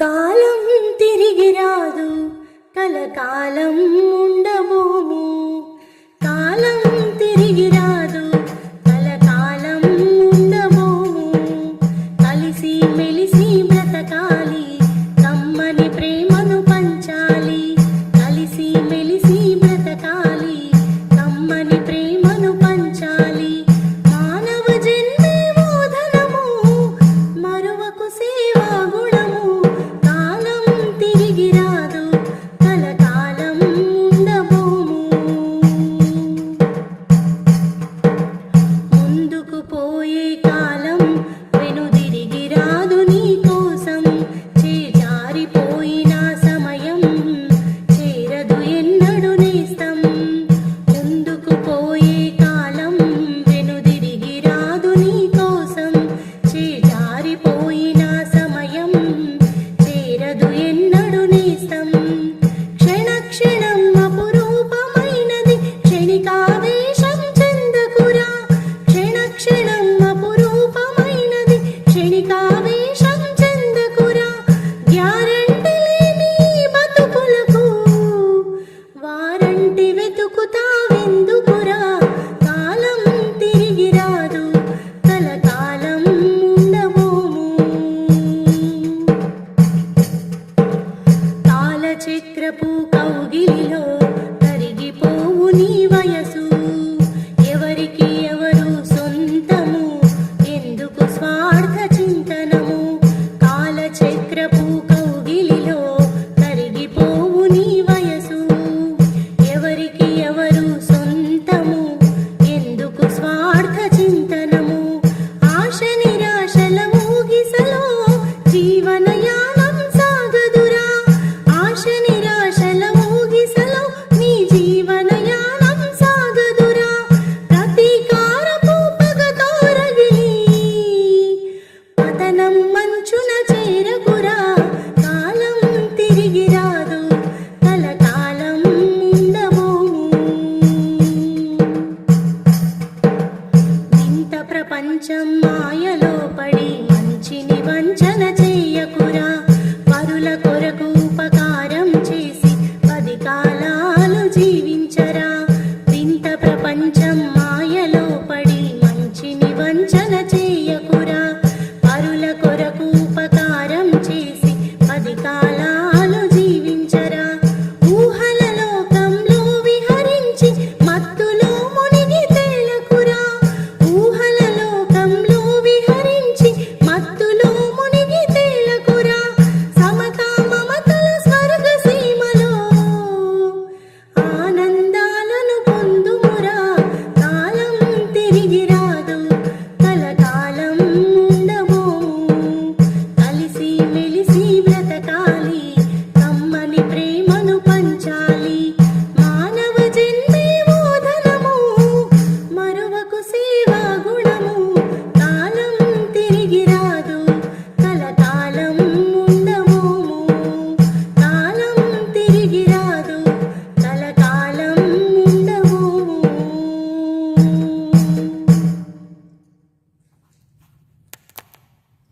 కాలం తిరిగి రాదు, కలకాలం ఉండబోము. కాలం తిరిగి రాదు, కలకాలం ఉండబోము. కలిసి మెలిసి బ్రతకాలి, కమ్మని ప్రేమను పంచాలి. కలిసి మెలిసి బ్రతకాలి, కమ్మని ప్రేమను పంచాలి. మానవ జన్మే బోధనము, మరువకు సేవా గుణము. కాలం తిరిగి రాదు, కలకాలం ఉండబోము. ముందుకు పోయే కాలం వెనుదిరిగి రాదు నీ కోసం. చేజారిపోయిన సమయం చేరదు ఎన్నడు నేస్తం. ముందుకు పోయే కాలం వెనుదిరిగి రాదు నీ కోసం. చేజారిపోయిన సమయం చేరదు ఎన్నడు నేస్తం. క్షణ క్షణం అపురూపమైనది, క్షణికావేశం చెందకురా. క్షణ క్షణం అపురూపమైనది, క్షణికావేశం చెందకురా. గ్యారంటీ లేని బతుకులకు వారంటీ వెతుకుతావెందుకురా. కాలం తిరిగి రాదు, కలకాలం ఉండబోము. కాలచక్రపు కౌగిలిలో కరిగిపోవు నీ వయసు. ఎవరికి ఎవరు సొంతము, ఎందుకు స్వార్థ చింతనము. కాలచక్రపు కౌగిలిలో కరిగిపోవు నీ వయసు. ఎవరికి ఎవరు సొంతము, ఎందుకు స్వార్థ చింతనము. ఆశ నిరాశల ఊగిసలో జీవనయానం సాగదురా. ఆశ నిరాశల ఊగిసలో నీ జీవనయానం సాగదురా. ప్రతీకారపు పగతో రగిలి పతనం మంచున చేరకురా. కాలం తిరిగి రాదు, కలకాలం ఉండబోము. వింత ప్రపంచం మాయలో పడి మంచిని వంచన చెయ్యకురా. పరుల కొరకు ఉపకారం చేసి 10 కాలాలు జీవించరా. వింత ప్రపంచం మాయలో పడి మంచిని వంచన చెయ్యకురా. పరుల కొరకు ఉపకారం చేసి 10 కాలాలు జీవించరా. ఊహల లోకంలో విహరించి మత్తులో మునిగి తేలకురా. ఊహల లోకంలో విహరించి మత్తులో మునిగి తేలకురా. సమతా మమతల స్వర్గ సీమలో ఆనందాలను పొందుమురా. కాలం తిరిగి